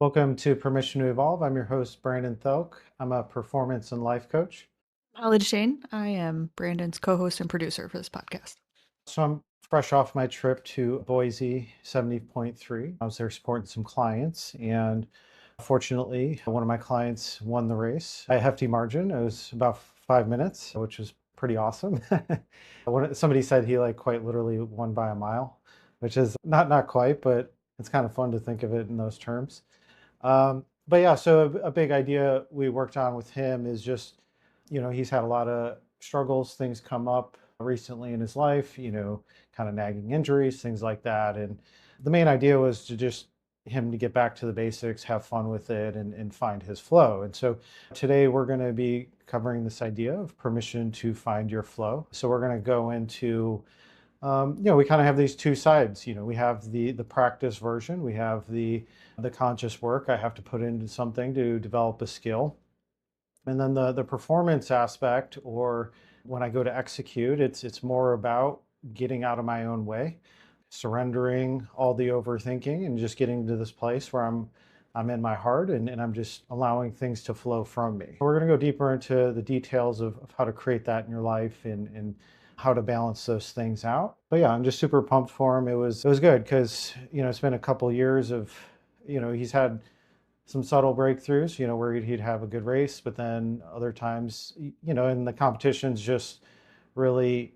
Welcome to Permission to Evolve. I'm your host, Brandon Thielk. I'm a performance and life coach. Holly Deschenes. I am Brandon's co-host and producer for this podcast. So I'm fresh off my trip to Boise 70.3. I was there supporting some clients, and fortunately, one of my clients won the race by a hefty margin. It was about 5 minutes, which was pretty awesome. Somebody said he quite literally won by a mile, which is not quite, but it's kind of fun to think of it in those terms. But yeah, so a big idea we worked on with him is just, he's had a lot of struggles, things come up recently in his life, kind of nagging injuries, things like that. And the main idea was to just him to get back to the basics, have fun with it, and find his flow. And so today we're going to be covering this idea of permission to find your flow. So we're going to go into we kind of have these two sides. We have the practice version. We have the conscious work I have to put into something to develop a skill, and then the performance aspect, or when I go to execute, it's more about getting out of my own way, surrendering all the overthinking, and just getting to this place where I'm in my heart, and I'm just allowing things to flow from me. We're going to go deeper into the details of how to create that in your life and how to balance those things out. But yeah, I'm just super pumped for him. It was good because it's been a couple years of he's had some subtle breakthroughs, where he'd have a good race, but then other times, and the competitions just really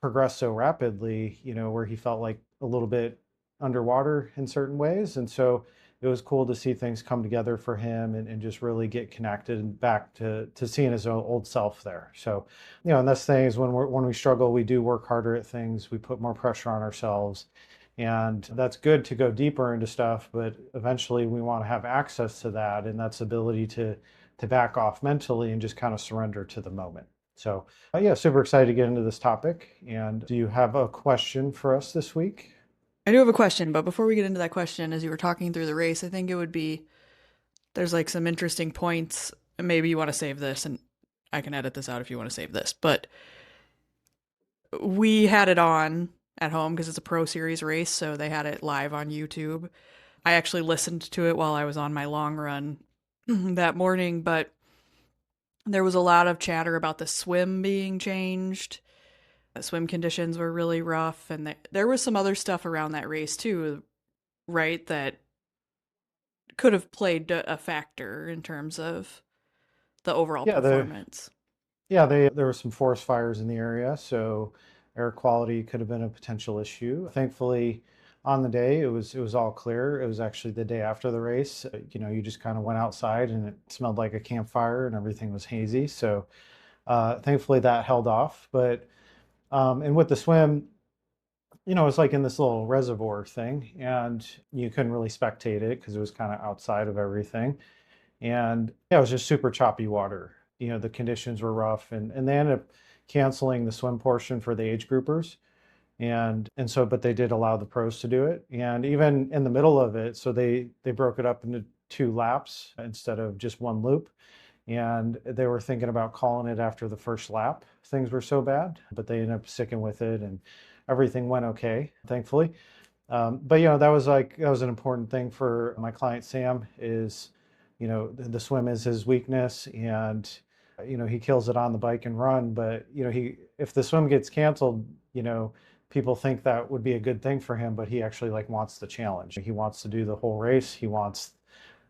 progressed so rapidly, where he felt like a little bit underwater in certain ways. And so it was cool to see things come together for him and just really get connected and back to seeing his old self there. So, and that's things when we struggle, we do work harder at things, we put more pressure on ourselves. And that's good to go deeper into stuff, but eventually we want to have access to that, and that's ability to back off mentally and just kind of surrender to the moment. So, yeah, super excited to get into this topic. And do you have a question for us this week? I do have a question, but before we get into that question, as you were talking through the race, I think it would be there's like some interesting points. Maybe you want to save this, and I can edit this out if you want to save this. But we had it on at home because it's a Pro Series race, so they had it live on YouTube. I actually listened to it while I was on my long run that morning, but there was a lot of chatter about the swim being changed. The swim conditions were really rough, and there was some other stuff around that race too, right? That could have played a factor in terms of the overall Yeah, performance. there were some forest fires in the area, so air quality could have been a potential issue. Thankfully, on the day it was all clear. It was actually the day after the race. You just kind of went outside and it smelled like a campfire and everything was hazy. So thankfully that held off. But and with the swim, it's like in this little reservoir thing, and you couldn't really spectate it because it was kind of outside of everything. And yeah, it was just super choppy water. The conditions were rough, and they ended up canceling the swim portion for the age groupers. And so, but they did allow the pros to do it. And even in the middle of it, so they broke it up into two laps instead of just one loop. And they were thinking about calling it after the first lap. Things were so bad, but they ended up sticking with it, and everything went okay, thankfully. But that was an important thing for my client Sam. Is the swim is his weakness, and he kills it on the bike and run. But he if the swim gets canceled, people think that would be a good thing for him, but he actually wants the challenge. He wants to do the whole race. He wants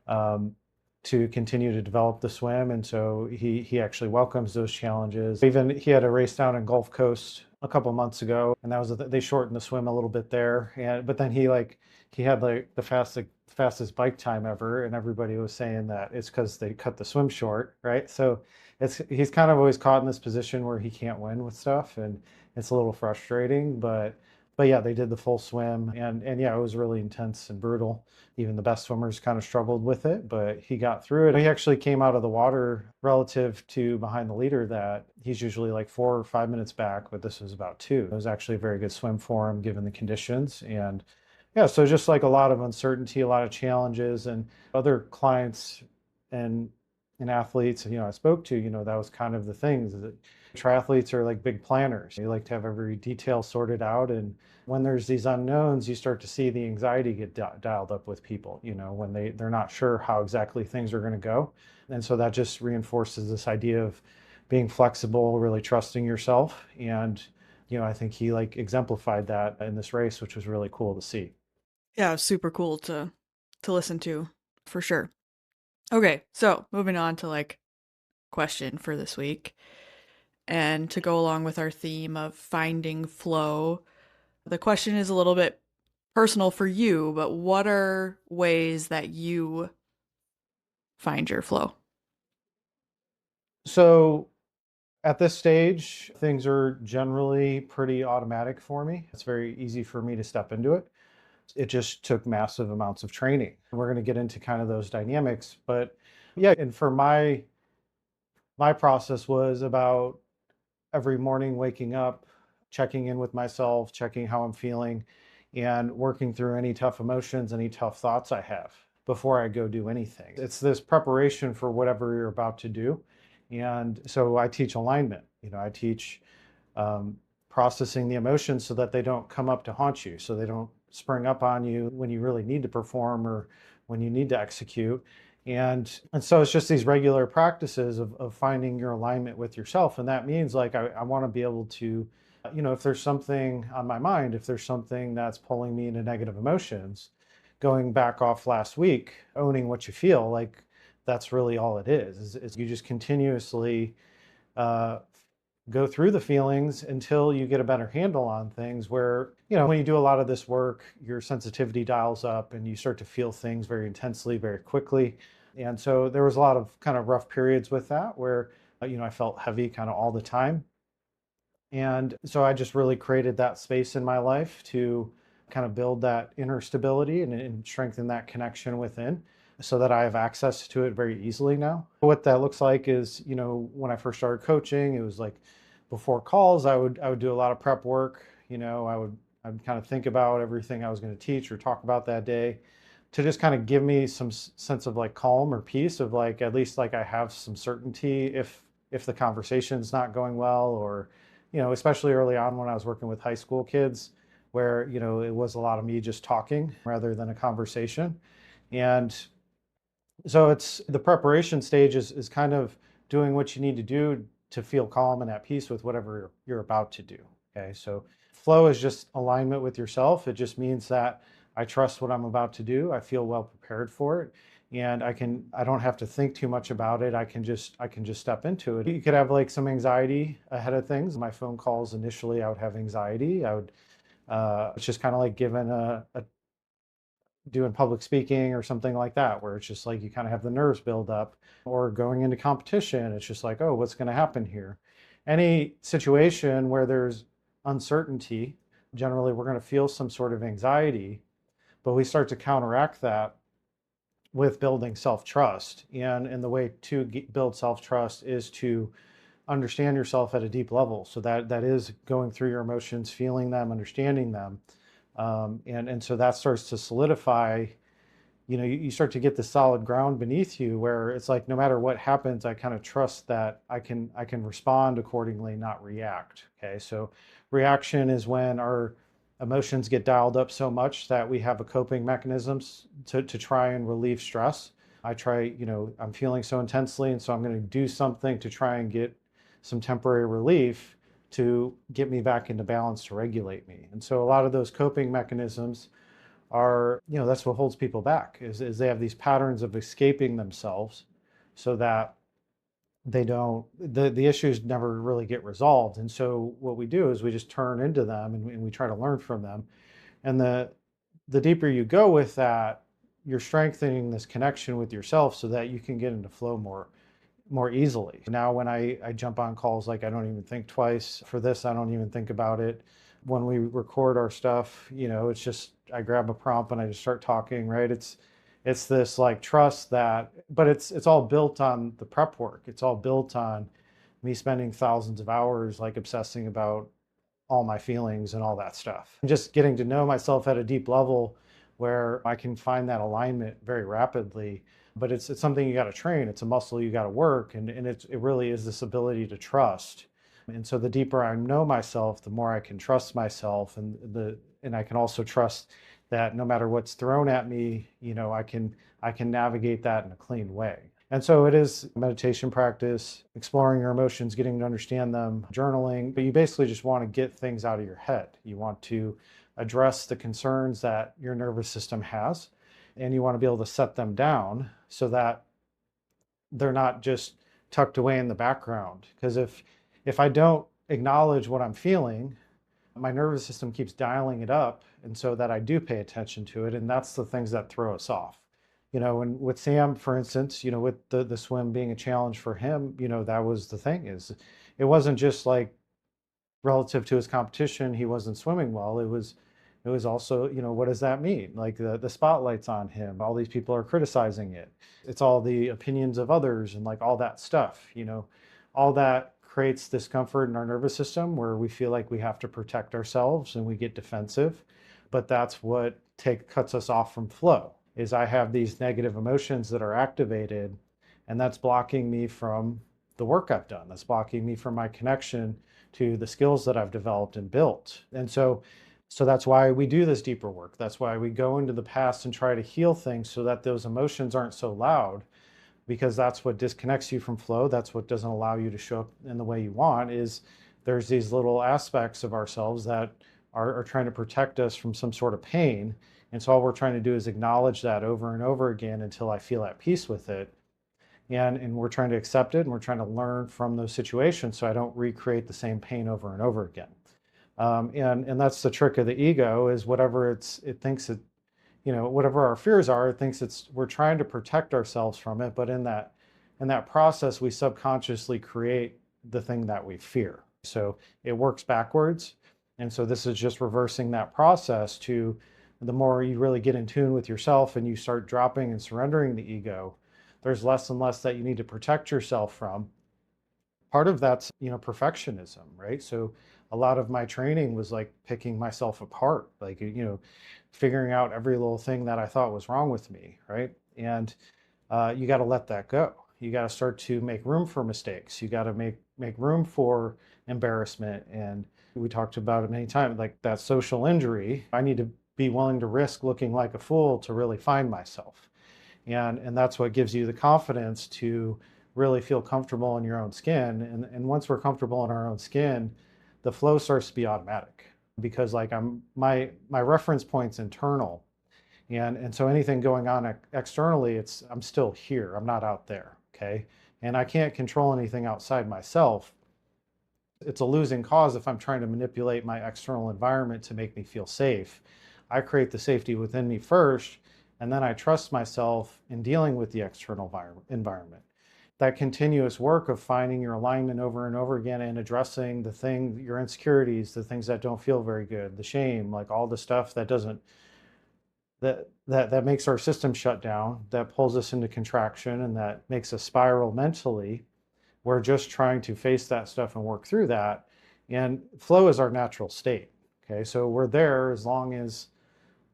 um, to continue to develop the swim, and so he actually welcomes those challenges. Even he had a race down in Gulf Coast a couple months ago, and they shortened the swim a little bit there. And but then he had the fastest bike time ever, and everybody was saying that it's because they cut the swim short, right? So he's kind of always caught in this position where he can't win with stuff, and it's a little frustrating. But yeah, they did the full swim, and yeah, it was really intense and brutal. Even the best swimmers kind of struggled with it, but he got through it. He actually came out of the water relative to behind the leader that he's usually like 4 or 5 minutes back, but this was about two. It was actually a very good swim for him given the conditions. And yeah, so just like a lot of uncertainty, a lot of challenges, and other clients and and athletes, I spoke to, that was kind of the things that triathletes are like big planners. They like to have every detail sorted out. And when there's these unknowns, you start to see the anxiety get dialed up with people, when they're not sure how exactly things are going to go. And so that just reinforces this idea of being flexible, really trusting yourself. And, I think he like exemplified that in this race, which was really cool to see. Yeah, super cool to listen to, for sure. Okay, so moving on to like question for this week. And to go along with our theme of finding flow, the question is a little bit personal for you, but what are ways that you find your flow? So at this stage, things are generally pretty automatic for me. It's very easy for me to step into it. It just took massive amounts of training. We're going to get into kind of those dynamics, but yeah, and for my process was about every morning waking up, checking in with myself, checking how I'm feeling, and working through any tough emotions, any tough thoughts I have before I go do anything. It's this preparation for whatever you're about to do. And so I teach alignment. I teach um, processing the emotions so that they don't come up to haunt you, so they don't spring up on you when you really need to perform or when you need to execute. And so it's just these regular practices of finding your alignment with yourself. And that means like I want to be able to, if there's something on my mind, if there's something that's pulling me into negative emotions, going back off last week, owning what you feel, like that's really all it is you just continuously uh, go through the feelings until you get a better handle on things where, when you do a lot of this work, your sensitivity dials up and you start to feel things very intensely, very quickly. And so there was a lot of kind of rough periods with that where, I felt heavy kind of all the time. And so I just really created that space in my life to kind of build that inner stability and strengthen that connection within so that I have access to it very easily now. What that looks like is, when I first started coaching, it was like before calls, I would do a lot of prep work. I'd kind of think about everything I was going to teach or talk about that day to just kind of give me some sense of like calm or peace of like at least like I have some certainty if the conversation's not going well, or especially early on when I was working with high school kids where, it was a lot of me just talking rather than a conversation. And so it's the preparation stage is kind of doing what you need to do to feel calm and at peace with whatever you're about to do. Okay. So flow is just alignment with yourself. It just means that I trust what I'm about to do. I feel well prepared for it. And I don't have to think too much about it. I can just step into it. You could have like some anxiety ahead of things. My phone calls initially, I would have anxiety. It's just kind of like given a doing public speaking or something like that, where it's just like you kind of have the nerves build up, or going into competition. It's just like, oh, what's going to happen here? Any situation where there's uncertainty, generally we're going to feel some sort of anxiety, but we start to counteract that with building self trust. And the way to build self trust is to understand yourself at a deep level. So that is going through your emotions, feeling them, understanding them. And so that starts to solidify. You start to get the solid ground beneath you where it's like no matter what happens, I kind of trust that I can respond accordingly, not react. Okay, so reaction is when our emotions get dialed up so much that we have a coping mechanisms to try and relieve stress. I'm feeling so intensely, and so I'm going to do something to try and get some temporary relief to get me back into balance, to regulate me. And so a lot of those coping mechanisms are, that's what holds people back is they have these patterns of escaping themselves so that they don't, the issues never really get resolved. And so what we do is we just turn into them and we try to learn from them. And the deeper you go with that, you're strengthening this connection with yourself so that you can get into flow more easily. Now, when I jump on calls, like I don't even think twice. For this, I don't even think about it. When we record our stuff, it's just I grab a prompt and I just start talking, right? It's this like trust that, but it's all built on the prep work. It's all built on me spending thousands of hours like obsessing about all my feelings and all that stuff. And just getting to know myself at a deep level where I can find that alignment very rapidly. But it's something you got to train. It's a muscle you got to work, and it really is this ability to trust. And so the deeper I know myself, the more I can trust myself, and I can also trust that no matter what's thrown at me, I can navigate that in a clean way. And so it is meditation practice, exploring your emotions, getting to understand them, journaling, but you basically just want to get things out of your head. You want to address the concerns that your nervous system has, and you want to be able to set them down so that they're not just tucked away in the background. Because if I don't acknowledge what I'm feeling, my nervous system keeps dialing it up, and so that I do pay attention to it, and that's the things that throw us off. And with Sam, for instance, with the swim being a challenge for him, that was the thing, is it wasn't just like relative to his competition, he wasn't swimming well. It was also, what does that mean? Like the spotlight's on him. All these people are criticizing it. It's all the opinions of others and like all that stuff, all that creates discomfort in our nervous system where we feel like we have to protect ourselves and we get defensive. But that's what cuts us off from flow, is I have these negative emotions that are activated, and that's blocking me from the work I've done. That's blocking me from my connection to the skills that I've developed and built. And so that's why we do this deeper work. That's why we go into the past and try to heal things so that those emotions aren't so loud, because that's what disconnects you from flow. That's what doesn't allow you to show up in the way you want. Is there's these little aspects of ourselves that are trying to protect us from some sort of pain. And so all we're trying to do is acknowledge that over and over again until I feel at peace with it. And we're trying to accept it, and we're trying to learn from those situations so I don't recreate the same pain over and over again. And that's the trick of the ego, is whatever it thinks it, whatever our fears are, it thinks we're trying to protect ourselves from it. But in that process, we subconsciously create the thing that we fear. So it works backwards. And so this is just reversing that process to the more you really get in tune with yourself and you start dropping and surrendering the ego, there's less and less that you need to protect yourself from. Part of that's, perfectionism, right? So a lot of my training was like picking myself apart, like, figuring out every little thing that I thought was wrong with me, right? And you got to let that go. You got to start to make room for mistakes. You got to make room for embarrassment. And we talked about it many times, like that social injury. I need to be willing to risk looking like a fool to really find myself. And that's what gives you the confidence to really feel comfortable in your own skin. And once we're comfortable in our own skin, the flow starts to be automatic, because like my reference point's internal. And so anything going on externally, I'm still here. I'm not out there. Okay. And I can't control anything outside myself. It's a losing cause if I'm trying to manipulate my external environment to make me feel safe. I create the safety within me first, and then I trust myself in dealing with the external environment. That continuous work of finding your alignment over and over again and addressing your insecurities, the things that don't feel very good, the shame, like all the stuff that doesn't, that makes our system shut down, that pulls us into contraction, and that makes us spiral mentally. We're just trying to face that stuff and work through that. And flow is our natural state. Okay, so we're there as long as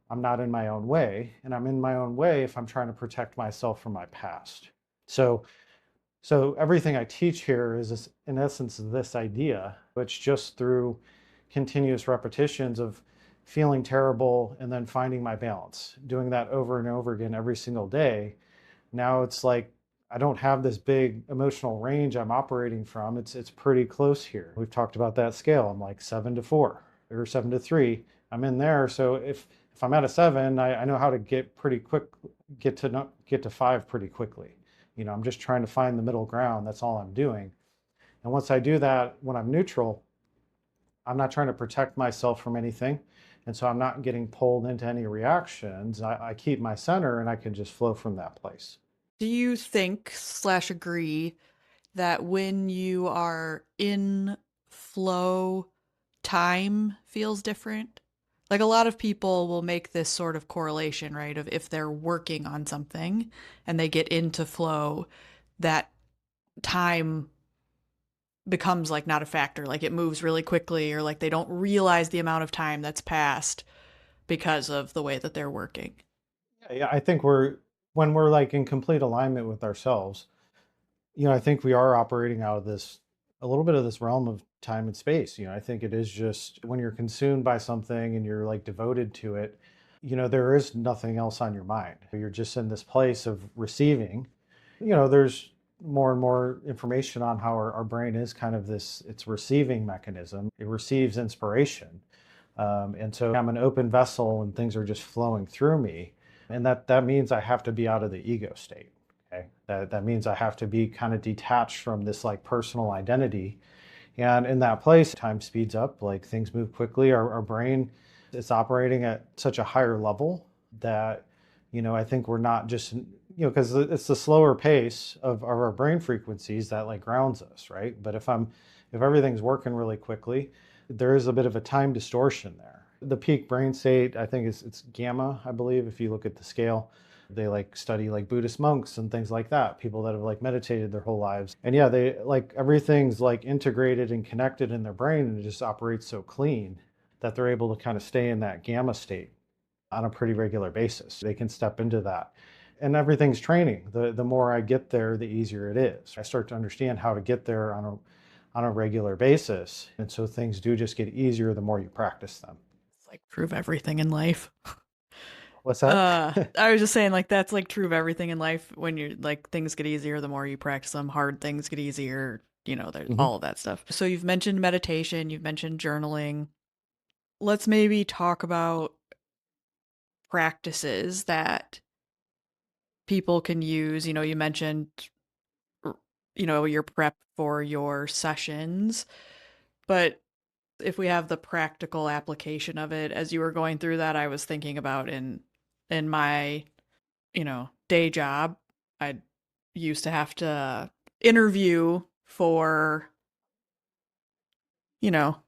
I'm not in my own way. And I'm in my own way if I'm trying to protect myself from my past. So everything I teach here is, in essence, this idea, which just through continuous repetitions of feeling terrible and then finding my balance, doing that over and over again every single day. Now it's like I don't have this big emotional range I'm operating from. It's pretty close here. We've talked about that scale. I'm like 7 to 4 or 7 to 3. I'm in there. So if I'm at a 7, I know how to get to 5 pretty quickly. I'm just trying to find the middle ground. That's all I'm doing. And once I do that, when I'm neutral, I'm not trying to protect myself from anything. And so I'm not getting pulled into any reactions. I keep my center, and I can just flow from that place. Do you think slash agree that when you are in flow, time feels different? Like a lot of people will make this sort of correlation, right? Of if they're working on something and they get into flow, that time becomes like not a factor. Like it moves really quickly, or like they don't realize the amount of time that's passed. because of the way that they're working. Yeah, I think when we're like in complete alignment with ourselves, I think we are operating out of this a little bit of this realm of time and space. I think it is just when you're consumed by something and you're like devoted to it, there is nothing else on your mind. You're just in this place of receiving. There's more and more information on how our brain is kind of this, it's receiving mechanism. It receives inspiration. And so I'm an open vessel and things are just flowing through me. And that means I have to be out of the ego state. Okay. That means I have to be kind of detached from this like personal identity. And in that place, time speeds up, like things move quickly. Our brain is operating at such a higher level that, I think we're not just, because it's the slower pace of our brain frequencies that like grounds us, right? But if everything's working really quickly, there is a bit of a time distortion there. The peak brain state, I think it's gamma, I believe, if you look at the scale. They like study like Buddhist monks and things like that, people that have like meditated their whole lives. And yeah, they like everything's like integrated and connected in their brain and it just operates so clean that they're able to kind of stay in that gamma state on a pretty regular basis. They can step into that. And everything's training. The more I get there, the easier it is. I start to understand how to get there on a regular basis. And so things do just get easier the more you practice them. It's like true of everything in life. What's that? I was just saying, like, that's like true of everything in life. When you're like, things get easier the more you practice them, hard things get easier, there's Mhm. all of that stuff. So you've mentioned meditation, you've mentioned journaling. Let's maybe talk about practices that people can use. You mentioned, r- your prep for your sessions, but if we have the practical application of it, as you were going through that, I was thinking about in my, day job, I used to have to interview for, you know,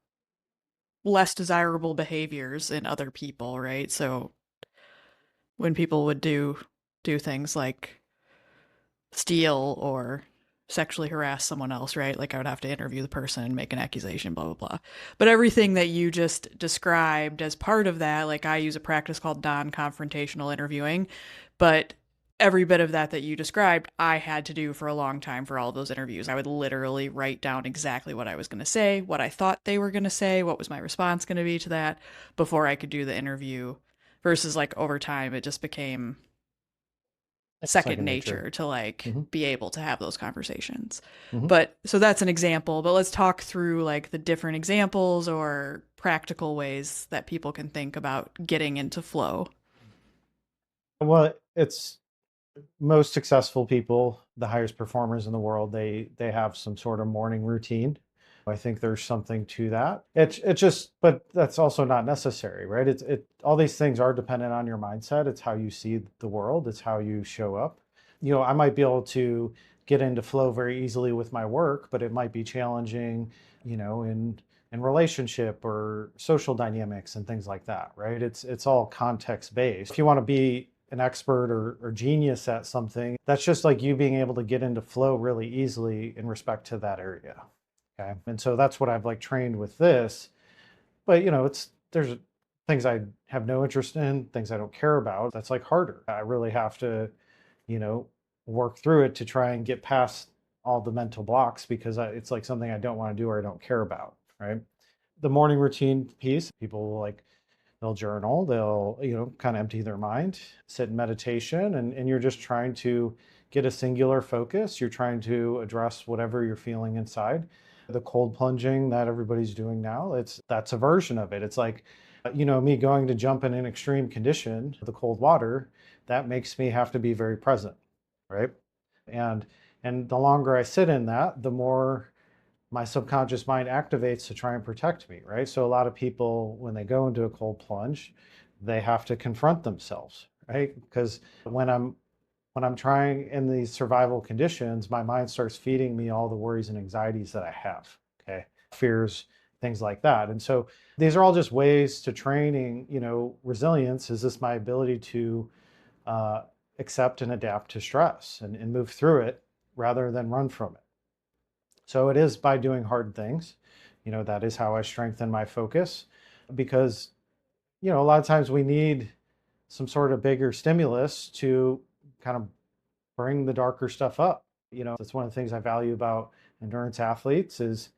less desirable behaviors in other people, right? So when people would do things like steal or sexually harass someone else, right? Like I would have to interview the person, make an accusation, blah, blah, blah. But everything that you just described as part of that, like I use a practice called non-confrontational interviewing, but every bit of that you described, I had to do for a long time for all of those interviews. I would literally write down exactly what I was going to say, what I thought they were going to say, what was my response going to be to that before I could do the interview. Versus like over time, it just became second Second nature. nature to like Hmm. be able to have those conversations. Hmm. But so that's an example, but let's talk through like the different examples or practical ways that people can think about getting into flow. Well, it's most successful people, the highest performers in the world, they have some sort of morning routine. I think there's something to that. It just, but that's also not necessary, right? All these things are dependent on your mindset. It's how you see the world. It's how you show up. I might be able to get into flow very easily with my work, but it might be challenging, in relationship or social dynamics and things like that, right? It's all context based. If you want to be an expert or genius at something, that's just like you being able to get into flow really easily in respect to that area. Okay. And so that's what I've like trained with this. But there's things I have no interest in, things I don't care about. That's like harder. I really have to, you know, work through it to try and get past all the mental blocks because it's like something I don't want to do or I don't care about. Right. The morning routine piece, people will like they'll journal, they'll, kind of empty their mind, sit in meditation, and you're just trying to get a singular focus. You're trying to address whatever you're feeling inside. The cold plunging that everybody's doing now, that's a version of it. It's like, me going to jump in an extreme condition, the cold water, that makes me have to be very present, right? And and the longer I sit in that, the more my subconscious mind activates to try and protect me, right? So a lot of people, when they go into a cold plunge, they have to confront themselves, right? Because when I'm trying in these survival conditions, my mind starts feeding me all the worries and anxieties that I have, okay? Fears, things like that. And so these are all just ways to training, resilience is this my ability to uh, accept and adapt to stress and move through it rather than run from it. So it is by doing hard things. That is how I strengthen my focus because a lot of times we need some sort of bigger stimulus to kind of bring the darker stuff up. That's one of the things I value about endurance athletes is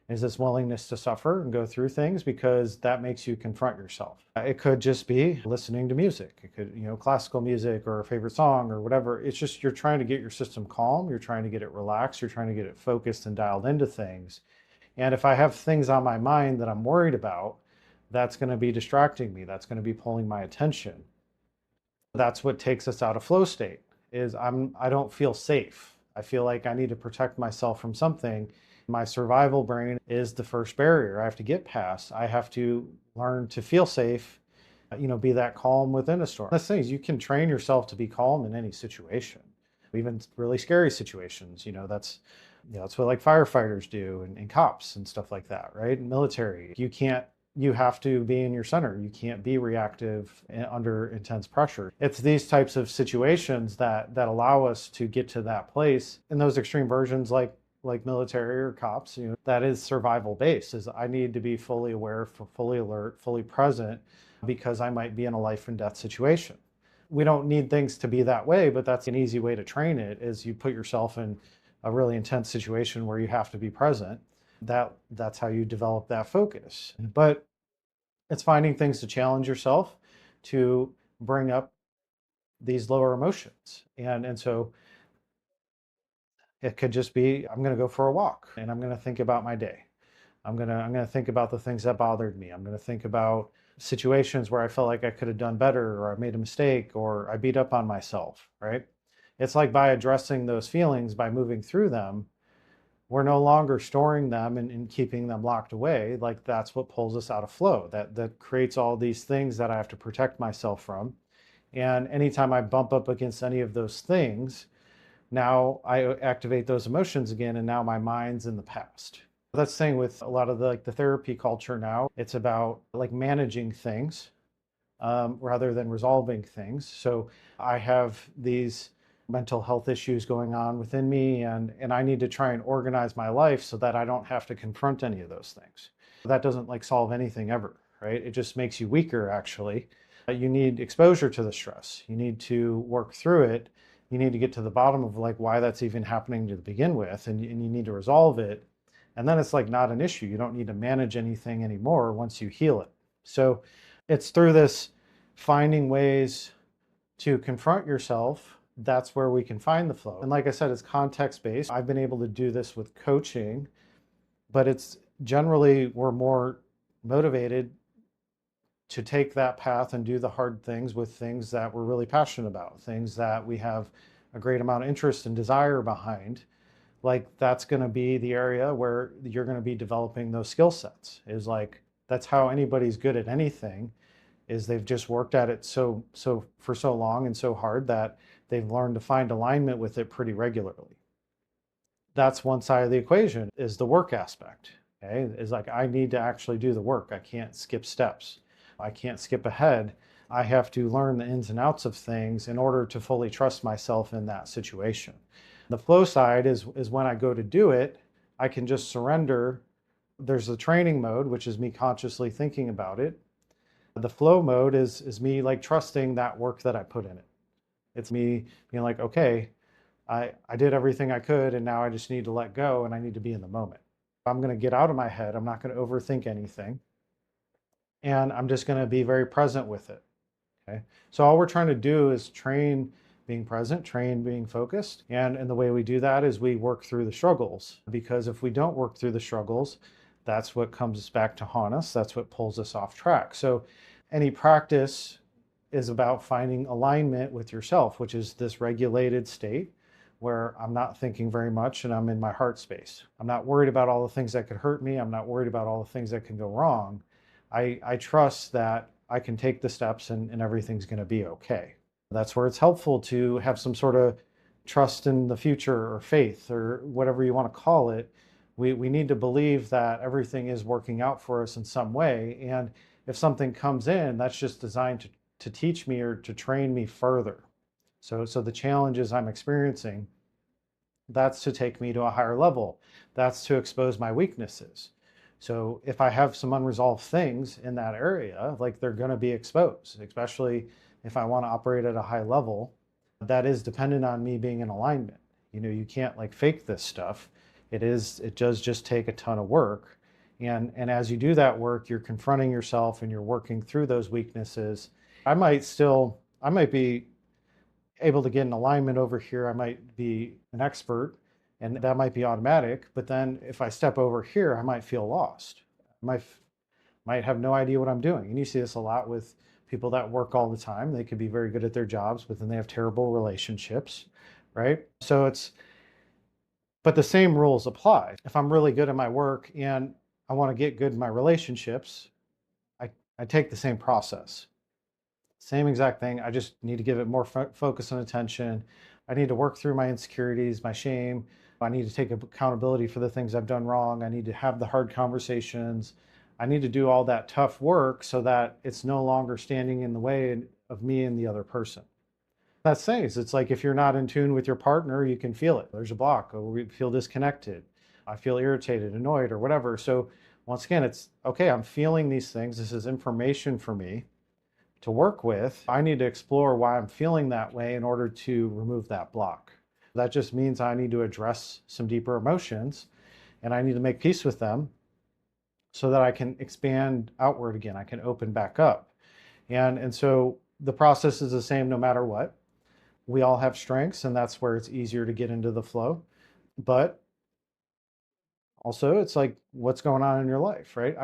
this willingness to suffer and go through things because that makes you confront yourself. It could just be listening to music. It could, classical music or a favorite song or whatever. It's just you're trying to get your system calm, you're trying to get it relaxed, you're trying to get it focused and dialed into things. And if I have things on my mind that I'm worried about, that's going to be distracting me. That's going to be pulling my attention. That's what takes us out of flow state is I don't feel safe. I feel like I need to protect myself from something. My survival brain is the first barrier I have to get past. I have to learn to feel safe, be that calm within a storm. The thing is, you can train yourself to be calm in any situation, even really scary situations. That's what like firefighters do and cops and stuff like that, right? Military. You have to be in your center. You can't be reactive under intense pressure. It's these types of situations that allow us to get to that place. In those extreme versions, like military or cops, that is survival based. Is I need to be fully aware, fully alert, fully present, because I might be in a life and death situation. We don't need things to be that way, but that's an easy way to train it. Is you put yourself in a really intense situation where you have to be present. That's how you develop that focus. But it's finding things to challenge yourself to bring up these lower emotions. And so it could just be I'm going to go for a walk and I'm going to think about my day. I'm going to think about the things that bothered me. I'm going to think about situations where I felt like I could have done better or I made a mistake or I beat up on myself, right? It's like by addressing those feelings, by moving through them, we're no longer storing them and keeping them locked away. Like that's what pulls us out of flow. That creates all these things that I have to protect myself from. And anytime I bump up against any of those things, now I activate those emotions again, and now my mind's in the past. That's the thing with a lot of the therapy culture now. It's about like managing things rather than resolving things. So I have these mental health issues going on within me, and I need to try and organize my life so that I don't have to confront any of those things. That doesn't like solve anything ever, right? It just makes you weaker, actually. You need exposure to the stress. You need to work through it. You need to get to the bottom of like why that's even happening to begin with, and you need to resolve it. And then it's like not an issue. You don't need to manage anything anymore once you heal it. So it's through this finding ways to confront yourself. That's where we can find the flow. And like I said, it's context based. I've been able to do this with coaching, but it's generally we're more motivated to take that path and do the hard things with things that we're really passionate about, things that we have a great amount of interest and desire behind. Like that's going to be the area where you're going to be developing those skill sets. Is like that's how anybody's good at anything, is they've just worked at it so for so long and so hard that they've learned to find alignment with it pretty regularly. That's one side of the equation, is the work aspect. Okay, is like I need to actually do the work. I can't skip steps. I can't skip ahead. I have to learn the ins and outs of things in order to fully trust myself in that situation. The flow side is when I go to do it, I can just surrender. There's the training mode, which is me consciously thinking about it. The flow mode is me like trusting that work that I put in it. It's me being like, okay, I did everything I could and now I just need to let go and I need to be in the moment. I'm going to get out of my head. I'm not going to overthink anything. And I'm just going to be very present with it. Okay. So all we're trying to do is train being present, train being focused. And the way we do that is we work through the struggles, because if we don't work through the struggles, that's what comes back to haunt us. That's what pulls us off track. So any practice is about finding alignment with yourself, which is this regulated state where I'm not thinking very much and I'm in my heart space. I'm not worried about all the things that could hurt me. I'm not worried about all the things that can go wrong. I trust that I can take the steps and everything's going to be okay. That's where it's helpful to have some sort of trust in the future or faith or whatever you want to call it. We need to believe that everything is working out for us in some way. And if something comes in, that's just designed to teach me or to train me further. So the challenges I'm experiencing, that's to take me to a higher level. That's to expose my weaknesses. So if I have some unresolved things in that area, like they're going to be exposed, especially if I want to operate at a high level, that is dependent on me being in alignment. You can't like fake this stuff. It does just take a ton of work. And as you do that work, you're confronting yourself and you're working through those weaknesses. I might be able to get an alignment over here. I might be an expert and that might be automatic. But then if I step over here, I might feel lost. I might have no idea what I'm doing. And you see this a lot with people that work all the time. They could be very good at their jobs, but then they have terrible relationships, right? But the same rules apply. If I'm really good at my work and I want to get good in my relationships, I, I take the same process. Same exact thing. I just need to give it more focus and attention. I need to work through my insecurities, my shame. I need to take accountability for the things I've done wrong. I need to have the hard conversations. I need to do all that tough work so that it's no longer standing in the way of me and the other person. That's things. It's like if you're not in tune with your partner, you can feel it. There's a block, or we feel disconnected. I feel irritated, annoyed, or whatever. So once again, it's okay, I'm feeling these things. This is information for me to work with. I need to explore why I'm feeling that way in order to remove that block. That just means I need to address some deeper emotions and I need to make peace with them so that I can expand outward again. I can open back up. And so the process is the same no matter what. We all have strengths, and that's where it's easier to get into the flow. But also, it's like what's going on in your life, right?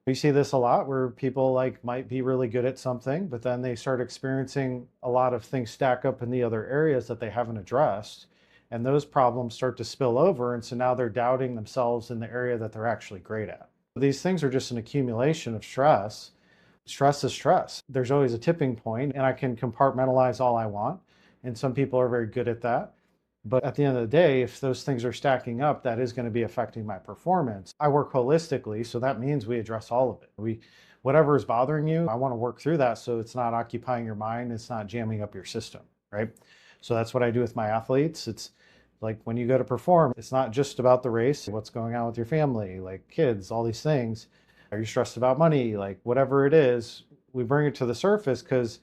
We see this a lot where people like might be really good at something, but then they start experiencing a lot of things stack up in the other areas that they haven't addressed. And those problems start to spill over. And so now they're doubting themselves in the area that they're actually great at. These things are just an accumulation of stress. Stress is stress. There's always a tipping point, and I can compartmentalize all I want. And some people are very good at that. But at the end of the day, if those things are stacking up, that is going to be affecting my performance. I work holistically, so that means we address all of it. Whatever is bothering you, I want to work through that so it's not occupying your mind, it's not jamming up your system, right? So that's what I do with my athletes. It's like when you go to perform, it's not just about the race, what's going on with your family, like kids, all these things. Are you stressed about money? Like whatever it is, we bring it to the surface because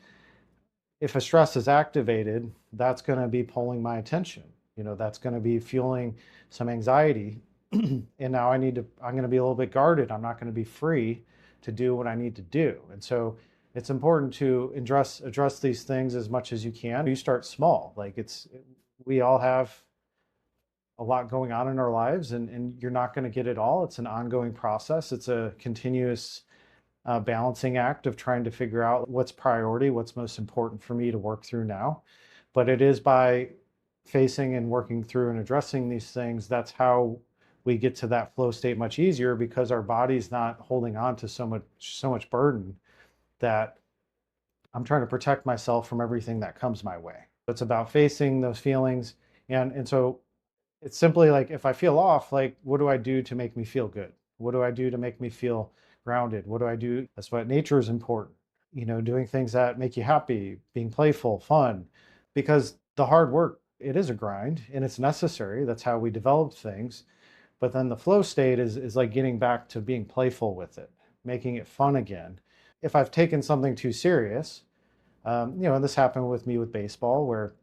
if a stress is activated, that's going to be pulling my attention. That's going to be fueling some anxiety. And now I'm going to be a little bit guarded. I'm not going to be free to do what I need to do. And so it's important to address these things as much as you can. You start small. We all have a lot going on in our lives, and you're not going to get it all. It's an ongoing process. It's a continuous balancing act of trying to figure out what's priority, what's most important for me to work through now. But it is by facing and working through and addressing these things, that's how we get to that flow state much easier, because our body's not holding on to so much burden that I'm trying to protect myself from everything that comes my way. It's about facing those feelings. And so it's simply like, if I feel off, like, what do I do to make me feel good? What do I do to make me feel grounded? What do I do? That's what nature is important. Doing things that make you happy, being playful, fun, because the hard work, it is a grind and it's necessary. That's how we develop things. But then the flow state is like getting back to being playful with it, making it fun again. If I've taken something too serious, and this happened with me with baseball, where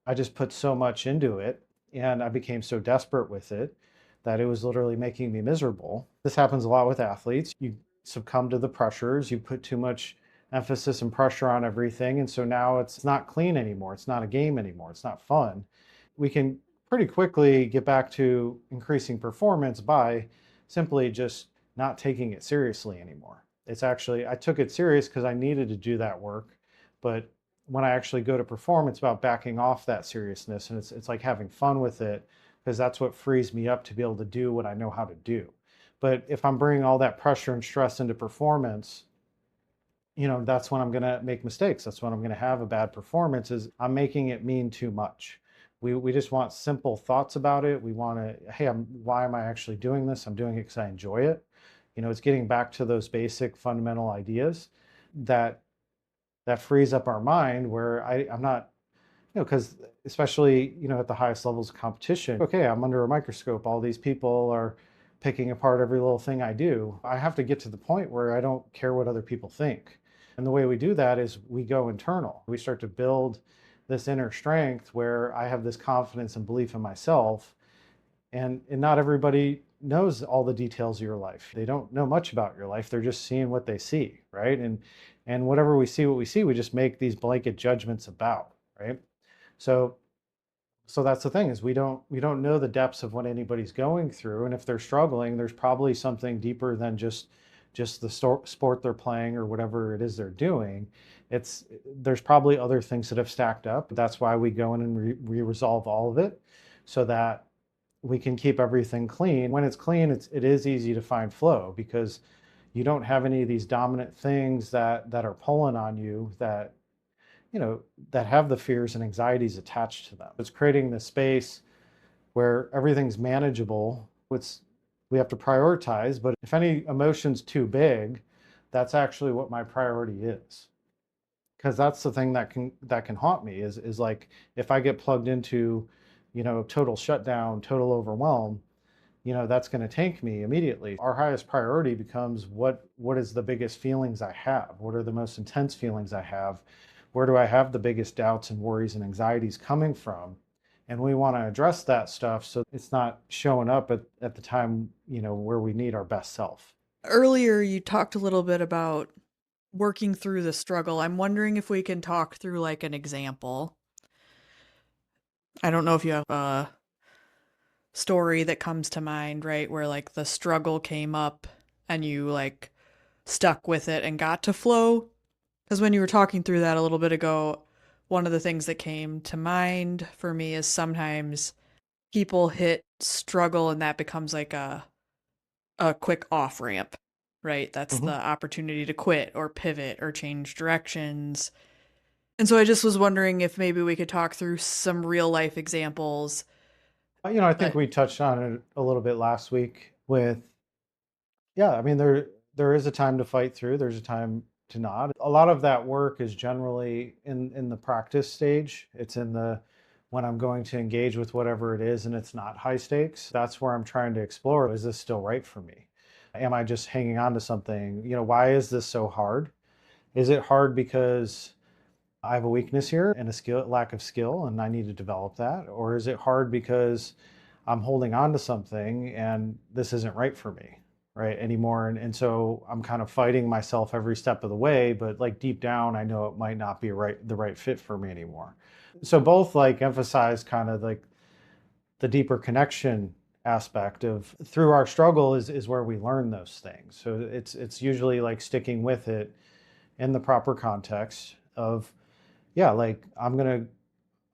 I just put so much into it and I became so desperate with it that it was literally making me miserable. This happens a lot with athletes. You succumb to the pressures, you put too much emphasis and pressure on everything. And so now it's not clean anymore. It's not a game anymore. It's not fun. We can pretty quickly get back to increasing performance by simply just not taking it seriously anymore. It's actually, I took it serious because I needed to do that work. But when I actually go to perform, it's about backing off that seriousness. And it's like having fun with it, because that's what frees me up to be able to do what I know how to do. But if I'm bringing all that pressure and stress into performance, that's when I'm going to make mistakes. That's when I'm going to have a bad performance, is I'm making it mean too much. We just want simple thoughts about it. We want to, hey, why am I actually doing this? I'm doing it because I enjoy it. It's getting back to those basic fundamental ideas that frees up our mind, where I'm not, because especially, at the highest levels of competition, okay, I'm under a microscope. All these people are picking apart every little thing I do. I have to get to the point where I don't care what other people think. And the way we do that is we go internal. We start to build this inner strength where I have this confidence and belief in myself. And not everybody knows all the details of your life. They don't know much about your life. They're just seeing what they see, right? And whatever we see, what we see, we just make these blanket judgments about, right? So that's the thing is we don't know the depths of what anybody's going through, and if they're struggling, there's probably something deeper than just the sport they're playing or whatever it is they're doing. It's there's probably other things that have stacked up. That's why we go in and resolve all of it, so that we can keep everything clean. When it's clean, it is easy to find flow because you don't have any of these dominant things that are pulling on you that that have the fears and anxieties attached to them. It's creating this space where everything's manageable. We have to prioritize, but if any emotion's too big, that's actually what my priority is. Because that's the thing that can haunt me is like if I get plugged into, total shutdown, total overwhelm, that's going to tank me immediately. Our highest priority becomes what is the biggest feelings I have? What are the most intense feelings I have? Where do I have the biggest doubts and worries and anxieties coming from? And we want to address that stuff so it's not showing up at the time, where we need our best self. Earlier, you talked a little bit about working through the struggle. I'm wondering if we can talk through like an example. I don't know if you have a story that comes to mind, right? Where like the struggle came up and you like stuck with it and got to flow. Because when you were talking through that a little bit ago, one of the things that came to mind for me is sometimes people hit struggle and that becomes like a quick off ramp, right? That's the Mhm. opportunity to quit or pivot or change directions. And so I just was wondering if maybe we could talk through some real life examples. I think But we touched on it a little bit last week with, yeah, I mean, there is a time to fight through, there's a time to not. A lot of that work is generally in the practice stage. It's in the when I'm going to engage with whatever it is and it's not high stakes. That's where I'm trying to explore, is this still right for me? Am I just hanging on to something? Why is this so hard? Is it hard because I have a weakness here and a lack of skill, and I need to develop that? Or is it hard because I'm holding on to something and this isn't right for me, right, anymore? And so I'm kind of fighting myself every step of the way, but like deep down, I know it might not be the right fit for me anymore. So both like emphasize kind of like the deeper connection aspect of through our struggle is where we learn those things. So it's usually like sticking with it in the proper context of, yeah, like I'm going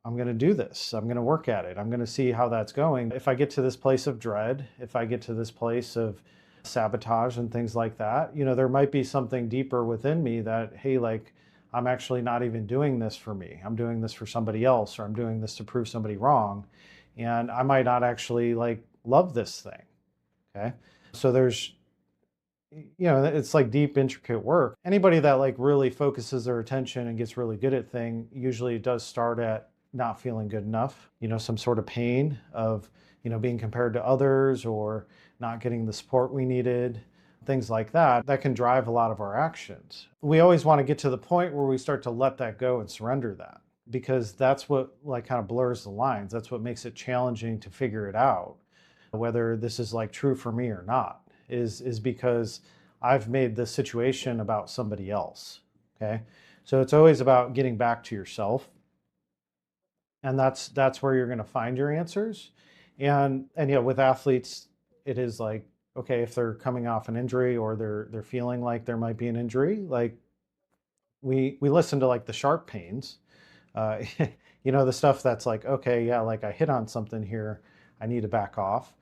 to do this. I'm going to work at it. I'm going to see how that's going. If I get to this place of dread, if I get to this place of sabotage and things like that, there might be something deeper within me that, hey, like I'm actually not even doing this for me. I'm doing this for somebody else, or I'm doing this to prove somebody wrong. And I might not actually like love this thing. Okay. So it's like deep, intricate work. Anybody that like really focuses their attention and gets really good at thing usually does start at not feeling good enough, some sort of pain of, being compared to others or not getting the support we needed, things like that, that can drive a lot of our actions. We always want to get to the point where we start to let that go and surrender that, because that's what like kind of blurs the lines. That's what makes it challenging to figure it out, whether this is like true for me or not, is because I've made the situation about somebody else. Okay. So it's always about getting back to yourself. And that's where you're going to find your answers. And with athletes, it is like, okay, if they're coming off an injury or they're feeling like there might be an injury, like we listen to like the sharp pains, uh, the stuff that's like, okay, yeah, like I hit on something here, I need to back off.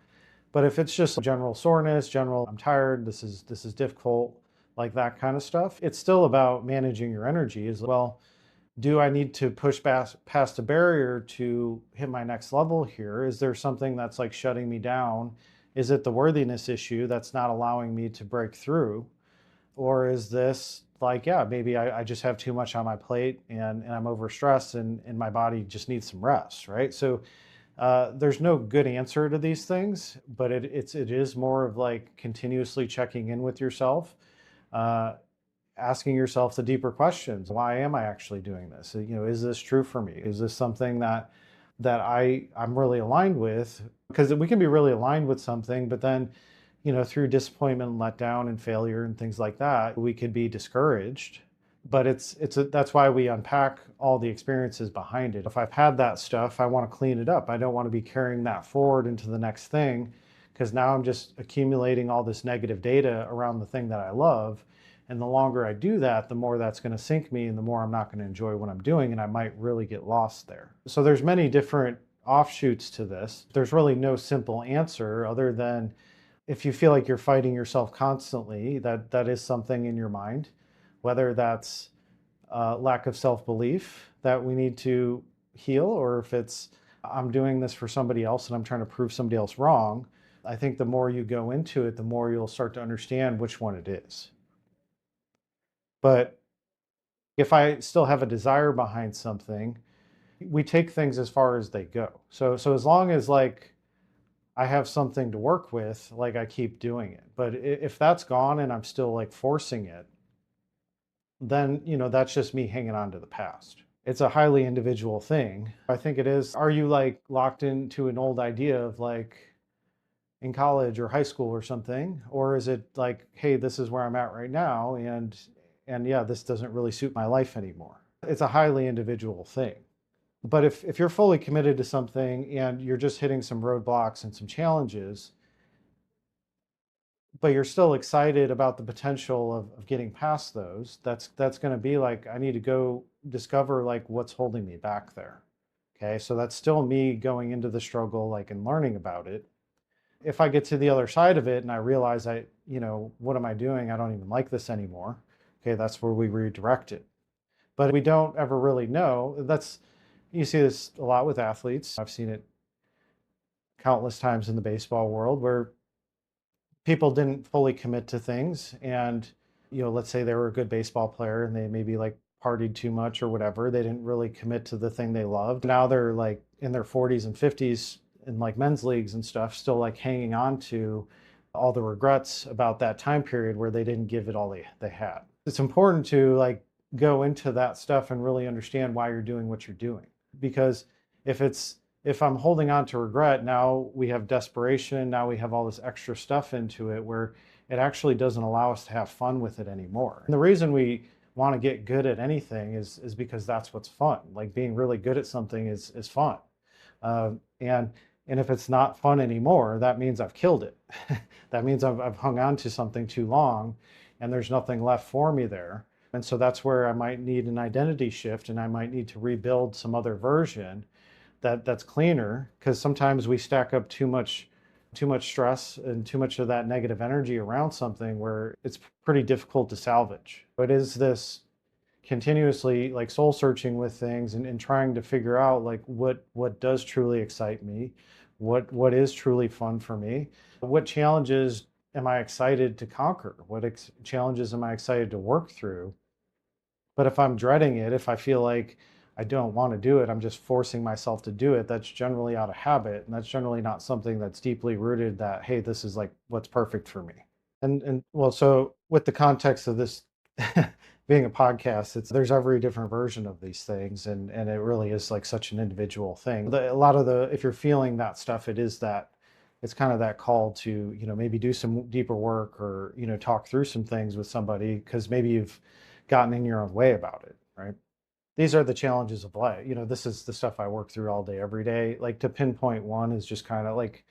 But if it's just general soreness, general, I'm tired, this is difficult, like that kind of stuff, it's still about managing your energy as well. Do I need to push past a barrier to hit my next level here? Is there something that's like shutting me down? Is it the worthiness issue that's not allowing me to break through? Or is this like, yeah, maybe I just have too much on my plate and I'm overstressed and my body just needs some rest, right? So There's no good answer to these things, but it is more of like continuously checking in with yourself, uh, asking yourself the deeper questions. Why am I actually doing this? Is this true for me? Is this something that I'm really aligned with? Because we can be really aligned with something, but then, through disappointment and letdown and failure and things like that, we could be discouraged. But that's why we unpack all the experiences behind it. If I've had that stuff, I want to clean it up. I don't want to be carrying that forward into the next thing, because now I'm just accumulating all this negative data around the thing that I love. And the longer I do that, the more that's going to sink me and the more I'm not going to enjoy what I'm doing, and I might really get lost there. So there's many different offshoots to this. There's really no simple answer other than, if you feel like you're fighting yourself constantly, that is something in your mind, whether that's lack of self-belief that we need to heal, or if it's I'm doing this for somebody else and I'm trying to prove somebody else wrong. I think the more you go into it, the more you'll start to understand which one it is. But if I still have a desire behind something, we take things as far as they go. So as long as like I have something to work with, like I keep doing it. But if that's gone and I'm still like forcing it, then that's just me hanging on to the past. It's a highly individual thing. I think it is. Are you like locked into an old idea of like in college or high school or something, or is it like, hey, this is where I'm at right now, and yeah, this doesn't really suit my life anymore? It's a highly individual thing. But if you're fully committed to something and you're just hitting some roadblocks and some challenges, but you're still excited about the potential of getting past those, that's going to be like, I need to go discover like what's holding me back there. Okay, so that's still me going into the struggle, like, and learning about it. If I get to the other side of it and I realize what am I doing? I don't even like this anymore. Okay, that's where we redirect it. But we don't ever really know. You see this a lot with athletes. I've seen it countless times in the baseball world where people didn't fully commit to things, and let's say they were a good baseball player and they maybe like partied too much or whatever. They didn't really commit to the thing they loved. Now they're like in their 40s and 50s in like men's leagues and stuff, still like hanging on to all the regrets about that time period where they didn't give it all they had. It's important to like go into that stuff and really understand why you're doing what you're doing, because if I'm holding on to regret, now we have desperation, now we have all this extra stuff into it where it actually doesn't allow us to have fun with it anymore. And the reason we want to get good at anything is because that's what's fun. Like being really good at something is fun. And if it's not fun anymore, that means I've killed it. That means I've hung on to something too long and there's nothing left for me there. And so that's where I might need an identity shift, and I might need to rebuild some other version that's cleaner, because sometimes we stack up too much stress and too much of that negative energy around something where it's pretty difficult to salvage. It is this continuously like soul searching with things, and trying to figure out like what does truly excite me, what is truly fun for me, what challenges am I excited to conquer, what challenges am I excited to work through. But if I'm dreading it, if I feel like I don't want to do it, I'm just forcing myself to do it, that's generally out of habit. And that's generally not something that's deeply rooted that, hey, this is like what's perfect for me. And well, so with the context of this being a podcast, there's every different version of these things. And it really is like such an individual thing. A lot of if you're feeling that stuff, it's kind of that call to, maybe do some deeper work, or, talk through some things with somebody, because maybe you've gotten in your own way about it, right? These are the challenges of life. This is the stuff I work through all day, every day. Like, to pinpoint one is just kind of like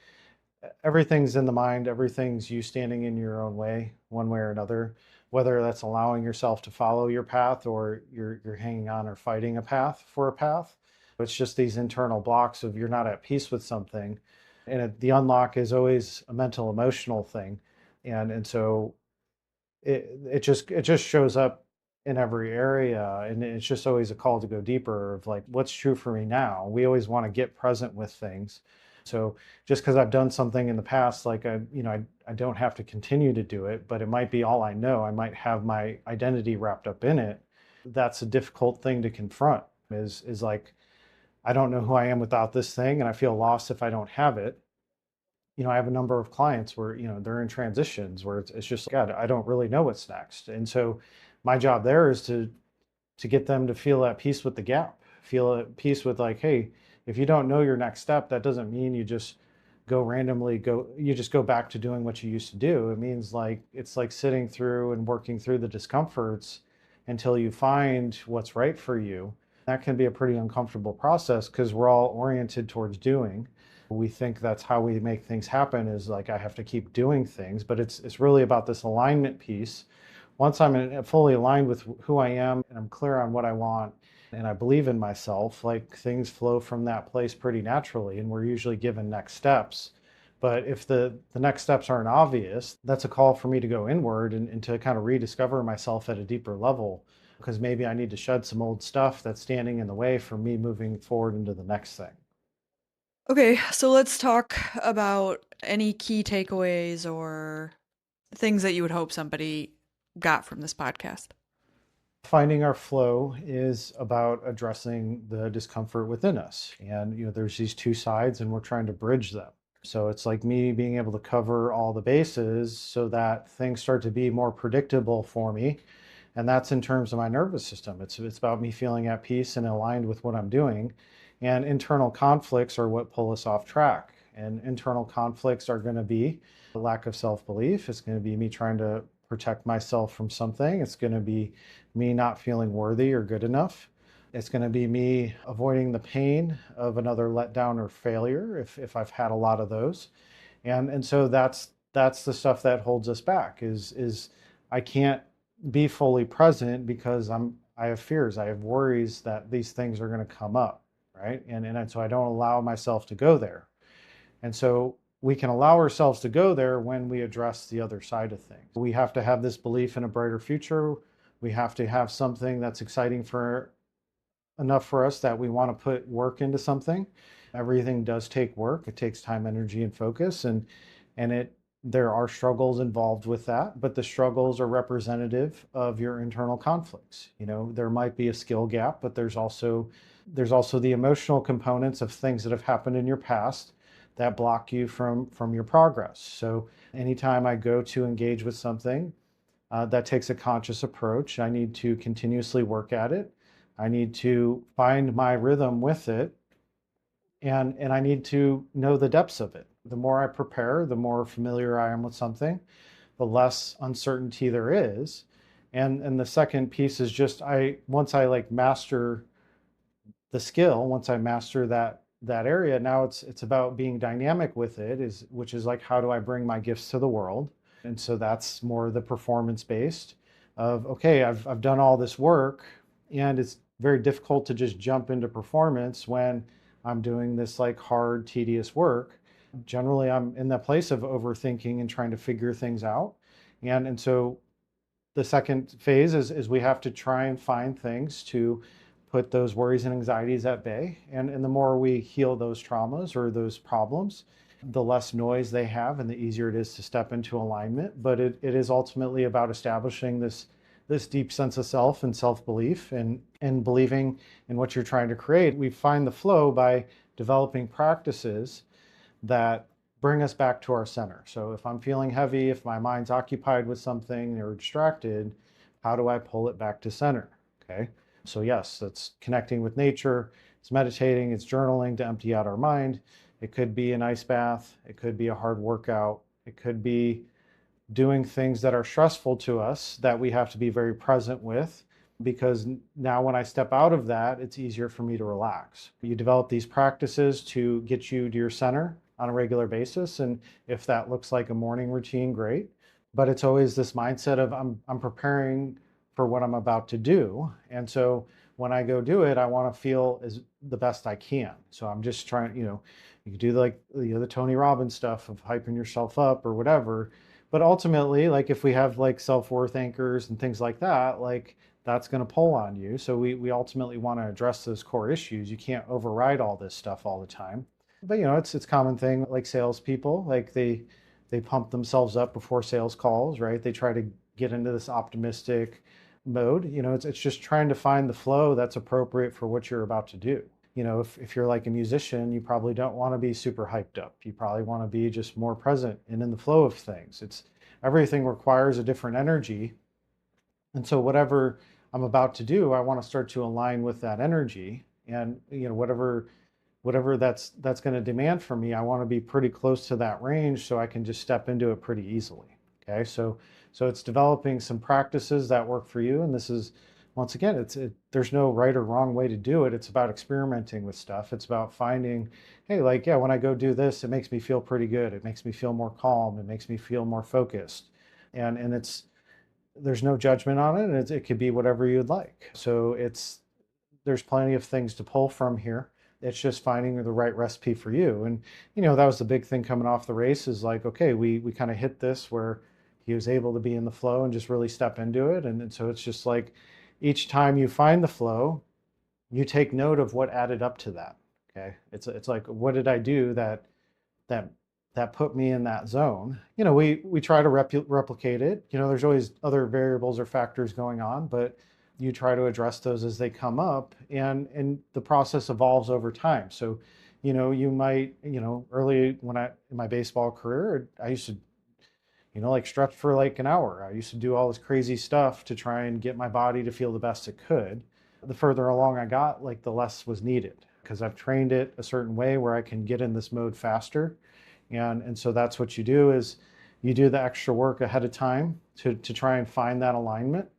everything's in the mind, everything's you standing in your own way, one way or another, whether that's allowing yourself to follow your path, or you're hanging on or fighting a path for a path. It's just these internal blocks of you're not at peace with something. And the unlock is always a mental, emotional thing. And so it just shows up in every area, and it's just always a call to go deeper of like what's true for me now. We always want to get present with things. So just because I've done something in the past, like I don't have to continue to do it, but it might be all I know. I might have my identity wrapped up in it. That's a difficult thing to confront, is like I don't know who I am without this thing, and I feel lost if I don't have it. I have a number of clients where, they're in transitions where it's just, God, I don't really know what's next. And so my job there is to get them to feel at peace with the gap, feel at peace with like, hey, if you don't know your next step, that doesn't mean you just you just go back to doing what you used to do. It means like, it's like sitting through and working through the discomforts until you find what's right for you. That can be a pretty uncomfortable process because we're all oriented towards doing. We think that's how we make things happen, is like I have to keep doing things, but it's really about this alignment piece. Once I'm fully aligned with who I am and I'm clear on what I want and I believe in myself, like things flow from that place pretty naturally, and we're usually given next steps. But if the next steps aren't obvious, that's a call for me to go inward and to kind of rediscover myself at a deeper level, because maybe I need to shed some old stuff that's standing in the way for me moving forward into the next thing. Okay, so let's talk about any key takeaways or things that you would hope somebody got from this podcast. Finding our flow is about addressing the discomfort within us. And, there's these two sides and we're trying to bridge them. So it's like me being able to cover all the bases so that things start to be more predictable for me. And that's in terms of my nervous system. It's about me feeling at peace and aligned with what I'm doing. And internal conflicts are what pull us off track. And internal conflicts are going to be a lack of self-belief. It's going to be me trying to protect myself from something. It's going to be me not feeling worthy or good enough. It's going to be me avoiding the pain of another letdown or failure if I've had a lot of those. And so that's the stuff that holds us back is I can't be fully present because I have fears, I have worries that these things are going to come up, right? And so I don't allow myself to go there. And so we can allow ourselves to go there when we address the other side of things. We have to have this belief in a brighter future. We have to have something that's exciting for enough for us that we want to put work into something. Everything does take work. It takes time, energy, and focus, and there are struggles involved with that, but the struggles are representative of your internal conflicts. There might be a skill gap, but there's also the emotional components of things that have happened in your past that block you from your progress. So anytime I go to engage with something, that takes a conscious approach. I need to continuously work at it. I need to find my rhythm with it, and I need to know the depths of it. The more I prepare, the more familiar I am with something, the less uncertainty there is. And the second piece is just once I like master the skill, once I master that area, now it's about being dynamic with it, which is like, how do I bring my gifts to the world? And so that's more the performance based of, okay, I've done all this work, and it's very difficult to just jump into performance when I'm doing this like hard, tedious work. Generally, I'm in that place of overthinking and trying to figure things out. And so the second phase is we have to try and find things to put those worries and anxieties at bay. And the more we heal those traumas or those problems, the less noise they have and the easier it is to step into alignment. But it is ultimately about establishing this deep sense of self and self-belief and believing in what you're trying to create. We find the flow by developing practices that bring us back to our center. So if I'm feeling heavy, if my mind's occupied with something or distracted, how do I pull it back to center? Okay. So yes, that's connecting with nature, it's meditating, it's journaling to empty out our mind. It could be an ice bath, it could be a hard workout, it could be doing things that are stressful to us that we have to be very present with, because now when I step out of that, it's easier for me to relax. You develop these practices to get you to your center on a regular basis. And if that looks like a morning routine, great. But it's always this mindset of I'm preparing for what I'm about to do. And so when I go do it, I want to feel as the best I can. So I'm just trying, you can do like the Tony Robbins stuff of hyping yourself up or whatever. But ultimately, like if we have like self-worth anchors and things like that, like that's going to pull on you. So we ultimately want to address those core issues. You can't override all this stuff all the time. But it's common thing, like salespeople, like they pump themselves up before sales calls, right? They try to get into this optimistic mode. It's just trying to find the flow that's appropriate for what you're about to do. if you're like a musician, you probably don't want to be super hyped up. You probably want to be just more present and in the flow of things. It's everything requires a different energy. And so whatever I'm about to do, I want to start to align with that energy. And whatever that's going to demand from me, I want to be pretty close to that range so I can just step into it pretty easily. Okay, so it's developing some practices that work for you, and this is once again, there's no right or wrong way to do it. It's about experimenting with stuff. It's about finding, hey, like yeah, when I go do this, it makes me feel pretty good. It makes me feel more calm. It makes me feel more focused, and it's there's no judgment on it, and it could be whatever you'd like. So there's plenty of things to pull from here. It's just finding the right recipe for you. And that was the big thing coming off the race is like, okay, we kind of hit this where he was able to be in the flow and just really step into it. And so it's just like each time you find the flow, you take note of what added up to that. Okay. It's like, what did I do that that put me in that zone? We try to replicate it. There's always other variables or factors going on, but you try to address those as they come up, and the process evolves over time. So you might early when I in my baseball career, I used to like stretch for like an hour. I used to do all this crazy stuff to try and get my body to feel the best it could. The further along I got, like the less was needed because I've trained it a certain way where I can get in this mode faster. And so that's what you do is you do the extra work ahead of time to try and find that alignment.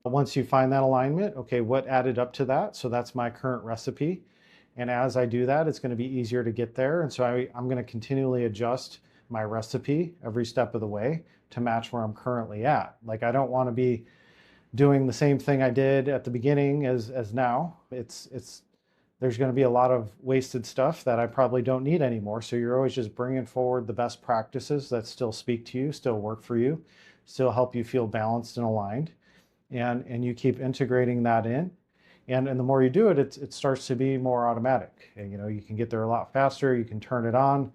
Once you find that alignment, okay, what added up to that? So that's my current recipe. And as I do that, it's going to be easier to get there. And so I'm going to continually adjust my recipe every step of the way to match where I'm currently at. Like I don't want to be doing the same thing I did at the beginning as now. It's there's going to be a lot of wasted stuff that I probably don't need anymore. So you're always just bringing forward the best practices that still speak to you, still work for you, still help you feel balanced and aligned. And you keep integrating that in. And the more you do it, it starts to be more automatic. And, you can get there a lot faster. You can turn it on.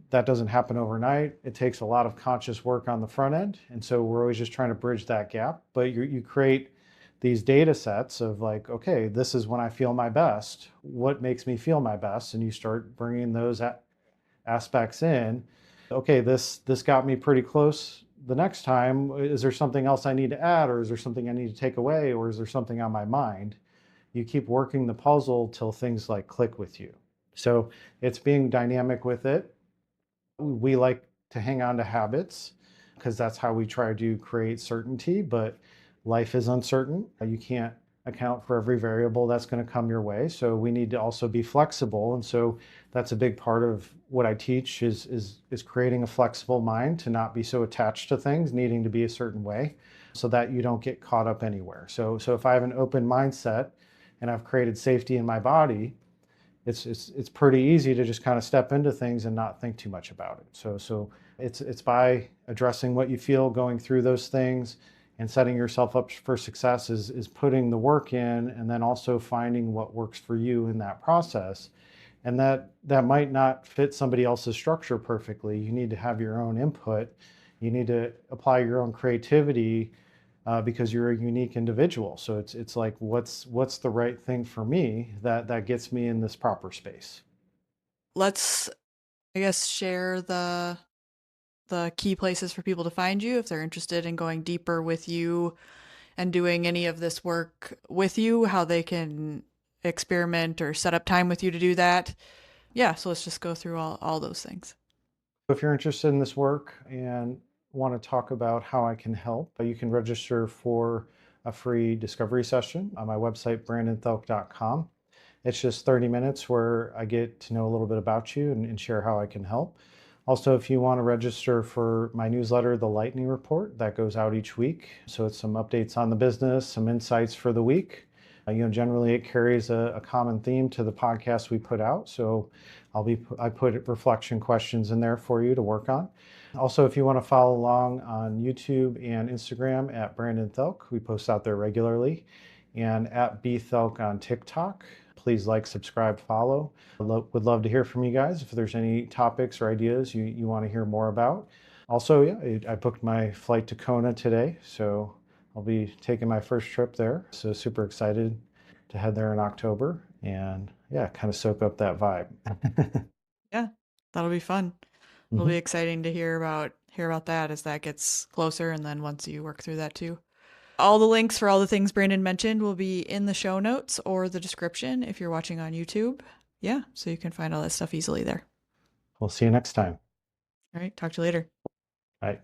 That doesn't happen overnight. It takes a lot of conscious work on the front end. And so we're always just trying to bridge that gap. But you create these data sets of like, okay, this is when I feel my best. What makes me feel my best? And you start bringing those aspects in. Okay, this got me pretty close. The next time, is there something else I need to add, or is there something I need to take away, or is there something on my mind? You keep working the puzzle till things like click with you. So it's being dynamic with it. We like to hang on to habits because that's how we try to create certainty, but life is uncertain. You can't account for every variable that's going to come your way. So we need to also be flexible. And so that's a big part of what I teach is creating a flexible mind to not be so attached to things needing to be a certain way so that you don't get caught up anywhere. So if I have an open mindset and I've created safety in my body, it's pretty easy to just kind of step into things and not think too much about it. So it's by addressing what you feel, going through those things, and setting yourself up for success is putting the work in, and then also finding what works for you in that process. And that might not fit somebody else's structure perfectly. You need to have your own input. You need to apply your own creativity because you're a unique individual. So it's like what's the right thing for me that gets me in this proper space. Let's, I guess, share the key places for people to find you if they're interested in going deeper with you and doing any of this work with you, how they can experiment or set up time with you to do that. Yeah, so let's just go through all those things. If you're interested in this work and want to talk about how I can help, you can register for a free discovery session on my website, brandonthielk.com. It's just 30 minutes where I get to know a little bit about you and share how I can help. Also, if you want to register for my newsletter, The Lightning Report, that goes out each week. So it's some updates on the business, some insights for the week. Generally it carries a common theme to the podcast we put out. So I put reflection questions in there for you to work on. Also, if you want to follow along on YouTube and Instagram at Brandon Thielk, we post out there regularly, and at bthielk on TikTok. Please like, subscribe, follow. Would love to hear from you guys if there's any topics or ideas you want to hear more about. Also, yeah, I booked my flight to Kona today, so I'll be taking my first trip there. So super excited to head there in October. and yeah, kind of soak up that vibe. Yeah, that'll be fun. It'll be Hmm. exciting to hear about that as that gets closer, and then once you work through that too. All the links for all the things Brandon mentioned will be in the show notes or the description if you're watching on YouTube. Yeah, so you can find all that stuff easily there. We'll see you next time. All right, talk to you later. Bye.